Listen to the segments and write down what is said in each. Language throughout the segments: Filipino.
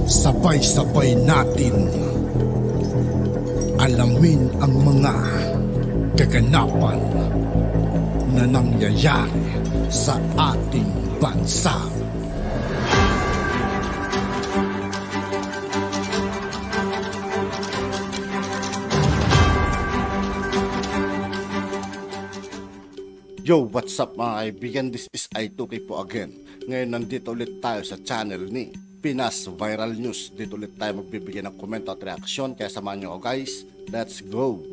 Sabay-sabay natin alamin ang mga kaganapan na nangyayari sa ating bansa. Yo, what's up mga kaibigan? This is I2K po again. Ngayon nandito ulit tayo sa channel ni Pinas Viral News. Dito ulit tayo magbibigay ng komento at reaksyon. Kaya samahan nyo guys, let's go!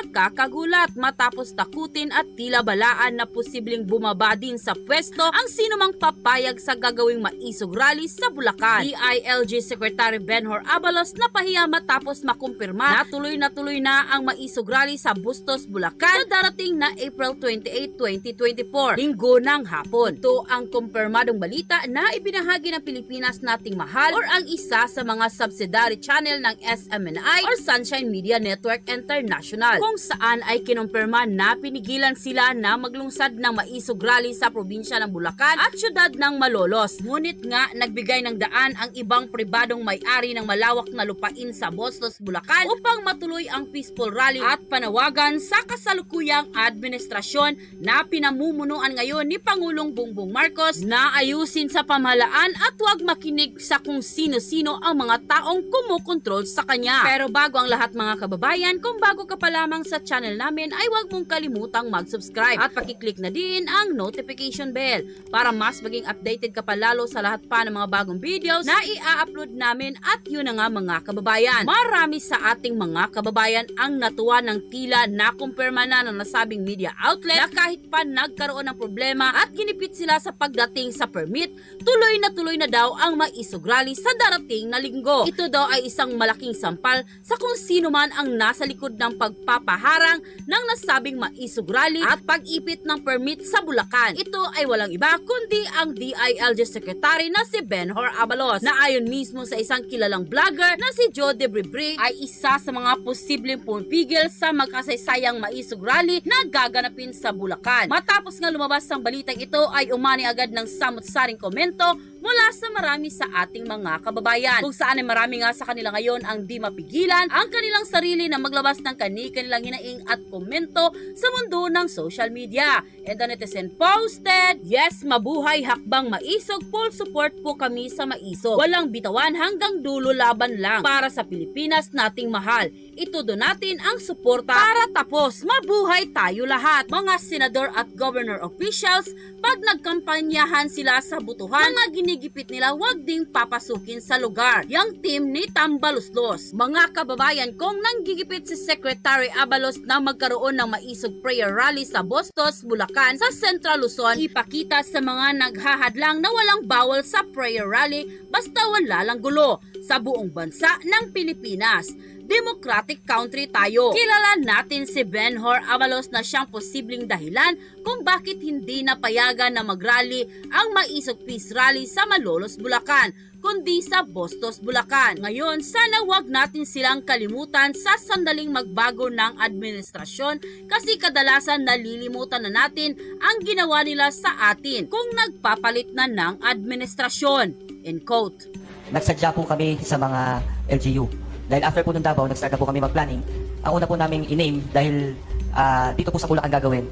Nakakagulat matapos takutin at tila balaan na posibleng bumaba din sa pwesto ang sinumang papayag sa gagawing maisog rally sa Bulacan. DILG Secretary Benhur Abalos napahiya matapos makumpirma na tuloy na ang maisog rally sa Bustos, Bulacan sa darating na April 28, 2024, linggo ng hapon. Ito ang kumpirmadong balita na ibinahagi ng Pilipinas Nating Mahal or ang isa sa mga subsidiary channel ng SMNI or Sunshine Media Network International, kung saan ay kinumpirma na pinigilan sila na maglungsad ng maisog rally sa probinsya ng Bulacan at syudad ng Malolos. Ngunit nga nagbigay ng daan ang ibang pribadong may-ari ng malawak na lupain sa Bustos, Bulacan upang matuloy ang peaceful rally at panawagan sa kasalukuyang administrasyon na pinamumunuan ngayon ni Pangulong Bongbong Marcos na ayusin sa pamahalaan at huwag makinig sa kung sino-sino ang mga taong kumukontrol sa kanya. Pero bago ang lahat mga kababayan, kung bago ka pa lamang sa channel namin ay huwag mong kalimutang mag-subscribe at pakiclick na din ang notification bell para mas maging updated ka pa lalo sa lahat pa ng mga bagong videos na i-upload namin. At yun na nga mga kababayan, marami sa ating mga kababayan ang natuwa ng tila na kumpirma na ng nasabing media outlet na kahit pa nagkaroon ng problema at ginipit sila sa pagdating sa permit, tuloy na daw ang maisog rally sa darating na linggo. Ito daw ay isang malaking sampal sa kung sino man ang nasa likod ng pagpapaharang ng nasabing maisog rally at pag-ipit ng permit sa Bulacan. Ito ay walang iba kundi ang DILG Secretary na si Benhur Abalos, na ayon mismo sa isang kilalang vlogger na si Joe De Bribre ay isa sa mga posibleng pumipigil sa magkasaysayang maisog rally na gaganapin sa Bulacan. Matapos nga lumabas ang balitang ito ay umani agad ng samot-saring komento mula sa marami sa ating mga kababayan, kung saan ay marami nga sa kanila ngayon ang di mapigilan ang kanilang sarili na maglabas ng kanilang hinaing at komento sa mundo ng social media. And the netizen posted, "Yes, mabuhay hakbang maisog, full support po kami sa maisog. Walang bitawan hanggang dulo, laban lang para sa Pilipinas Nating Mahal. Itudo natin ang suporta para tapos mabuhay tayo lahat." Mga senador at governor officials, pag nagkampanyahan sila sa butuhan, mga ginigipit nila wag ding papasukin sa lugar. Yang team ni Tambaluslos. Mga kababayan, kung nanggigipit si Secretary Abalos na magkaroon ng maisog prayer rally sa Bustos, Bulacan sa Central Luzon, ipakita sa mga naghahadlang na walang bawal sa prayer rally basta wala lang gulo sa buong bansa ng Pilipinas. Democratic country tayo. Kilala natin si Benhur Abalos na siyang posibleng dahilan kung bakit hindi napayagan na mag-rally ang maisog peace rally sa Malolos, Bulacan, kundi sa Bustos, Bulacan. Ngayon, sana wag natin silang kalimutan sa sandaling magbago ng administrasyon kasi kadalasan nalilimutan na natin ang ginawa nila sa atin kung nagpapalit na ng administrasyon. End quote. Nagsadya po kami sa mga LGU. Dahil after po nung Davao, nag-start na po kami mag-planning. Ang una po namin i-name dahil dito po sa Bulacan gagawin,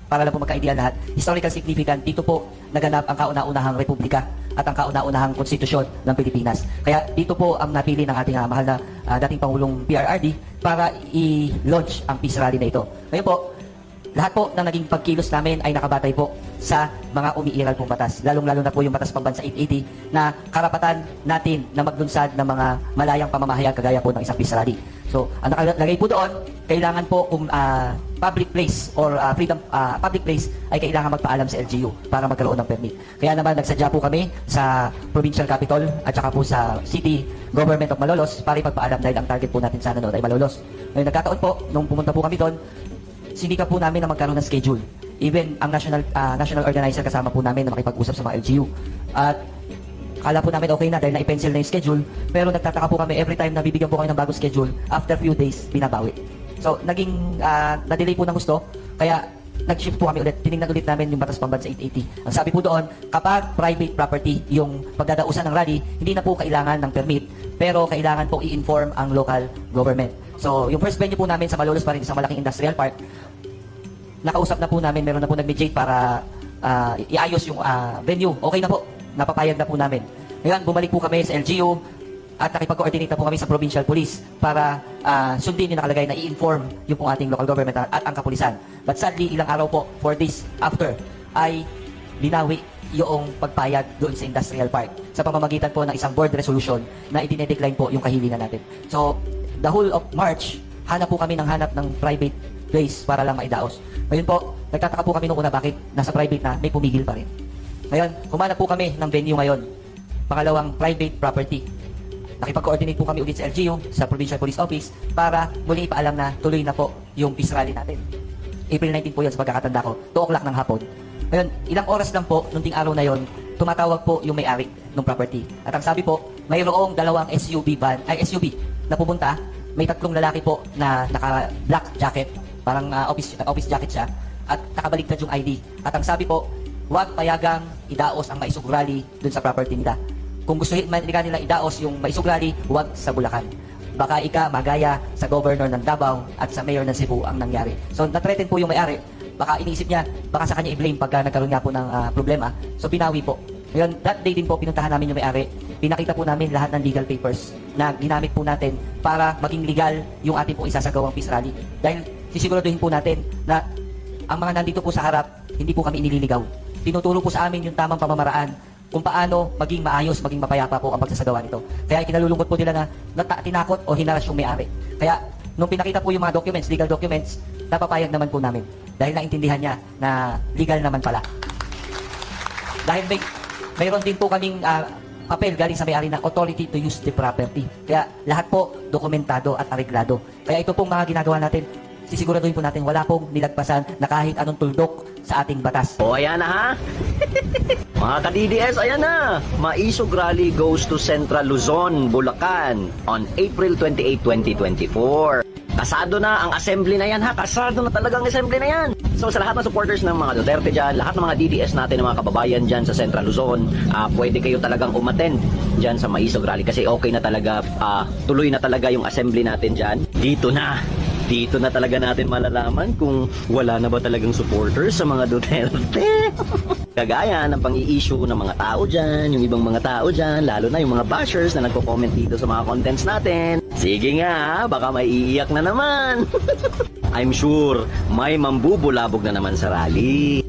para lang po magka-idea lahat, historical significant, dito po naganap ang kauna-unahang republika at ang kauna-unahang konstitusyon ng Pilipinas. Kaya dito po ang napili ng ating mahal na dating Pangulong PRRD para i-launch ang peace rally na ito. Ngayon po, lahat po ng naging pagkilos namin ay nakabatay po sa mga umiiral pong batas. Lalong-lalo na po yung Batas Pambansa 880 na karapatan natin na maglunsad ng mga malayang pamamahayag kagaya po ng isang peace rally. So, ang nakalagay po doon, kailangan po kung public place or public place ay kailangan magpaalam sa LGU para magkaroon ng permit. Kaya naman nagsadya po kami sa provincial capital at saka po sa city government of Malolos para ipagpaalam dahil ang target po natin sana noon ay Malolos. Ngayon nagkataon po, nung pumunta po kami doon, sinika po namin na magkaroon ng schedule. Even ang national organizer kasama po namin na makipag-usap sa mga LGU. At kala po namin okay na dahil na-pencil na yung schedule. Pero nagtataka po kami every time na bibigyan po kami ng bagong schedule, after few days, binabawi. So, naging na-delay po ng gusto. Kaya nag-shift po kami ulit, tinignan ulit namin yung Batas Pambansa 880. Ang sabi po doon, kapag private property yung pagdadausan ng rally, hindi na po kailangan ng permit, pero kailangan po i-inform ang local government. So, yung first venue po namin sa Malolos pa rin, sa malaking industrial park, nakausap na po namin, meron na po nag-mediate para iayos yung venue. Okay na po, napapayag na po namin. Ngayon, bumalik po kami sa LGU at nakipag-coordinate na po kami sa provincial police para sundin yung nakalagay na i-inform yung pong ating local government at ang kapulisan. But sadly, ilang araw po, 4 days after, ay binawi yung pagpayag doon sa industrial park sa pamamagitan po ng isang board resolution na idinedecline po yung kahilingan natin. So, the whole of March, hanap po kami ng private place para lang maidaos. Ngayon po, nagtataka po kami nung una bakit nasa private na may pumigil pa rin. Ngayon, humanap po kami ng venue ngayon. Pangalawang, private property. Nakipag-coordinate po kami ulit sa LGU, sa Provincial Police Office, para muli ipaalam na tuloy na po yung peace rally natin. April 19 po yun sa pagkakatanda ko, 2 o'clock ng hapon. Ngayon, ilang oras lang po, nung ting araw na yon, tumatawag po yung may-ari ng property. At ang sabi po, mayroong dalawang SUV na pupunta, may 3 lalaki po na naka-black jacket, parang office jacket siya, at nakabaligtad yung ID. At ang sabi po, huwag payagang idaos ang Maisog Rally dun sa property nila. Kung gusto nila idaos yung Maisog Rally, huwag sa Bulacan. Baka magaya sa governor ng Davao at sa mayor ng Cebu ang nangyari. So, na-threaten po yung may-ari. Baka iniisip niya, baka sa kanya i-blame pagka nagkaroon nga po ng problema. So, binawi po. Ngayon, that day din po, pinuntahan namin yung may-ari. Pinakita po namin lahat ng legal papers na ginamit po natin para maging legal yung ating po isasagawang peace rally. Dahil sisiguraduhin po natin na ang mga nandito po sa harap, hindi po kami inililigaw. Tinuturo po sa amin yung tamang pamamaraan kung paano maging maayos, maging mapayapa po ang pagsasagawa nito. Kaya kinalulungkot po nila na tinakot o hinaras yung may-ari. Kaya nung pinakita po yung mga documents, legal documents, napapayag naman po namin. Dahil naintindihan niya na legal naman pala. Dahil mayroon din po kaming papel galing sa may-ari na authority to use the property. Kaya lahat po dokumentado at areglado. Kaya ito pong mga ginagawa natin, sisiguraduhin po natin wala pong nilagpasan na kahit anong tuldok sa ating batas. O, ayan na ha. Mga ka-DDS, ayan na. Maisog Rally goes to Central Luzon, Bulacan on April 28, 2024. Kasado na ang assembly na yan ha. Kasado na talagang assembly na yan. So sa lahat ng supporters ng mga Duterte dyan, lahat ng mga DDS natin, ng mga kababayan dyan sa Central Luzon, pwede kayo talagang umattend dyan sa Maisog Rally kasi okay na talaga, tuloy na talaga yung assembly natin dyan. Dito na talaga natin malalaman kung wala na ba talagang supporters sa mga Duterte. Kagaya ng pang-i-issue ng mga tao dyan, yung ibang mga tao dyan, lalo na yung mga bashers na nagko-comment dito sa mga contents natin. Sige nga, baka may iiyak na naman. I'm sure may mambubulabog na naman sa rally.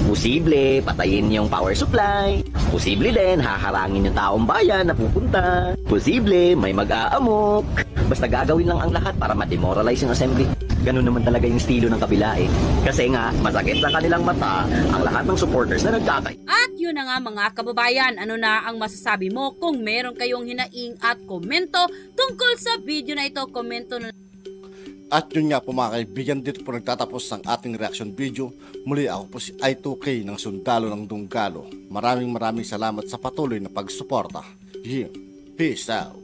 Posible, patayin yung power supply. Posible din, haharangin yung taong bayan na pupunta. Posible, may mag-aamok. Basta gagawin lang ang lahat para ma-demoralize yung assembly. Ganun naman talaga yung estilo ng kabila eh. Kasi nga, masakit sa kanilang mata ang lahat ng supporters na nagkakay. At yun na nga mga kababayan, ano na ang masasabi mo? Kung meron kayong hinaing at komento tungkol sa video na ito, komento na. At yun nga po mga kaibigan, dito po nagtatapos ang ating reaction video. Muli ako po si I2K ng Sundalo ng Dunggalo. Maraming salamat sa patuloy na pagsuporta. Yeah. Peace out.